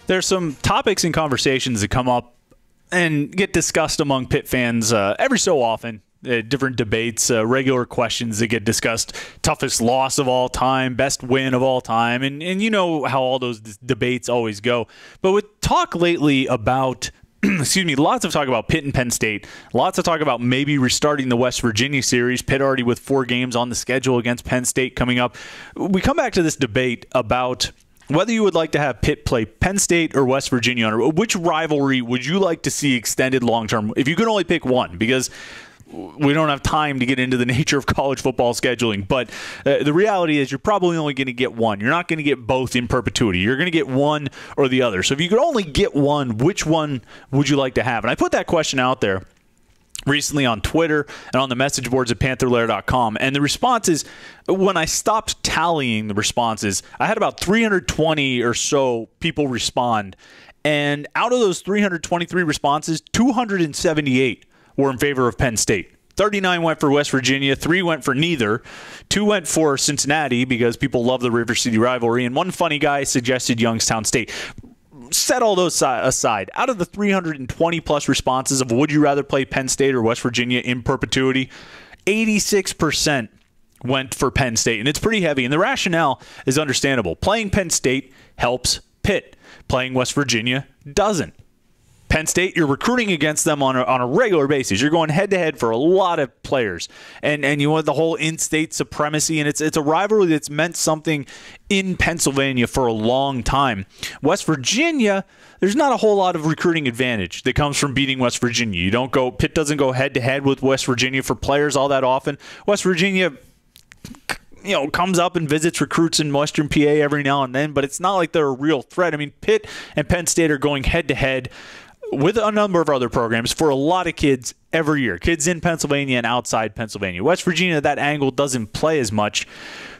There's some topics and conversations that come up and get discussed among Pitt fans every so often. Different debates, regular questions that get discussed. Toughest loss of all time, best win of all time. And you know how all those debates always go. But with talk lately about, lots of talk about Pitt and Penn State. Lots of talk about maybe restarting the West Virginia series. Pitt already with 4 games on the schedule against Penn State coming up. We come back to this debate about whether you would like to have Pitt play Penn State or West Virginia. Which rivalry would you like to see extended long-term? If you could only pick one, because we don't have time to get into the nature of college football scheduling, but the reality is you're probably only going to get one. You're not going to get both in perpetuity. You're going to get one or the other. So if you could only get one, which one would you like to have? And I put that question out there recently on Twitter and on the message boards at PantherLair.com. And the responses, when I stopped tallying the responses, I had about 320 or so people respond. And out of those 323 responses, 278 were in favor of Penn State. 39 went for West Virginia, 3 went for neither, 2 went for Cincinnati because people love the River City rivalry, and one funny guy suggested Youngstown State. Set all those aside. Out of the 320-plus responses of would you rather play Penn State or West Virginia in perpetuity, 86% went for Penn State, and it's pretty heavy, and the rationale is understandable. Playing Penn State helps Pitt. Playing West Virginia doesn't. Penn State, you're recruiting against them on a regular basis. You're going head-to-head for a lot of players. And you want the whole in-state supremacy, and it's a rivalry that's meant something in Pennsylvania for a long time. West Virginia, there's not a whole lot of recruiting advantage that comes from beating West Virginia. Pitt doesn't go head-to-head with West Virginia for players all that often. West Virginia comes up and visits recruits in Western PA every now and then, but it's not like they're a real threat. I mean, Pitt and Penn State are going head-to-head with a number of other programs for a lot of kids every year. Kids in Pennsylvania and outside Pennsylvania. West Virginia, that angle doesn't play as much.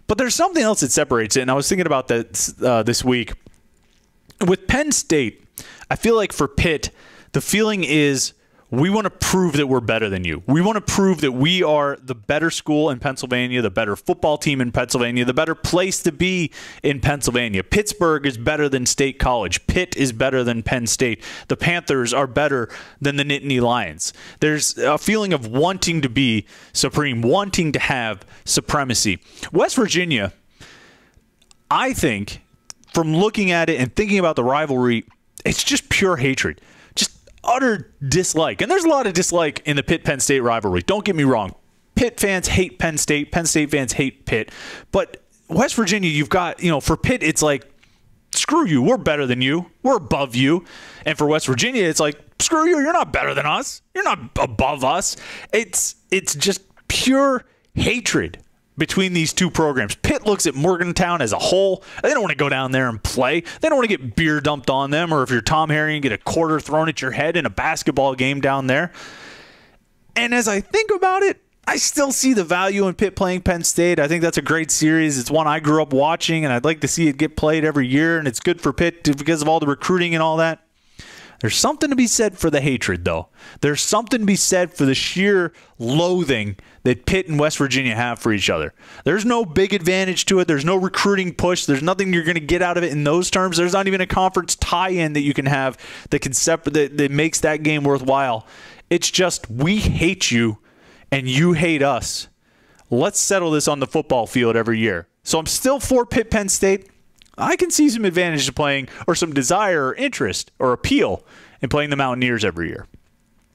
But there's something else that separates it, and I was thinking about that this week. With Penn State, I feel like for Pitt, the feeling is we want to prove that we're better than you. We want to prove that we are the better school in Pennsylvania, the better football team in Pennsylvania, the better place to be in Pennsylvania. Pittsburgh is better than State College. Pitt is better than Penn State. The Panthers are better than the Nittany Lions. There's a feeling of wanting to be supreme, wanting to have supremacy. West Virginia, I think, from looking at it and thinking about the rivalry, it's just pure hatred. Utter dislike. And there's a lot of dislike in the Pitt-Penn State rivalry. Don't get me wrong. Pitt fans hate Penn State. Penn State fans hate Pitt. But West Virginia, you've got, for Pitt, it's like, screw you. We're better than you. We're above you. And for West Virginia, it's like, screw you. You're not better than us. You're not above us. It's just pure hatred between these two programs. Pitt looks at Morgantown as a whole. They don't want to go down there and play. They don't want to get beer dumped on them, or if you're Tom Harry and get a quarter thrown at your head in a basketball game down there. And as I think about it, I still see the value in Pitt playing Penn State. I think that's a great series. It's one I grew up watching, and I'd like to see it get played every year, and it's good for Pitt because of all the recruiting and all that. There's something to be said for the hatred, though. There's something to be said for the sheer loathing that Pitt and West Virginia have for each other. There's no big advantage to it. There's no recruiting push. There's nothing you're going to get out of it in those terms. There's not even a conference tie-in that you can have that makes that game worthwhile. It's just, we hate you and you hate us. Let's settle this on the football field every year. So I'm still for Pitt Penn State. I can see some advantage to playing, or some desire or interest or appeal in playing the Mountaineers every year.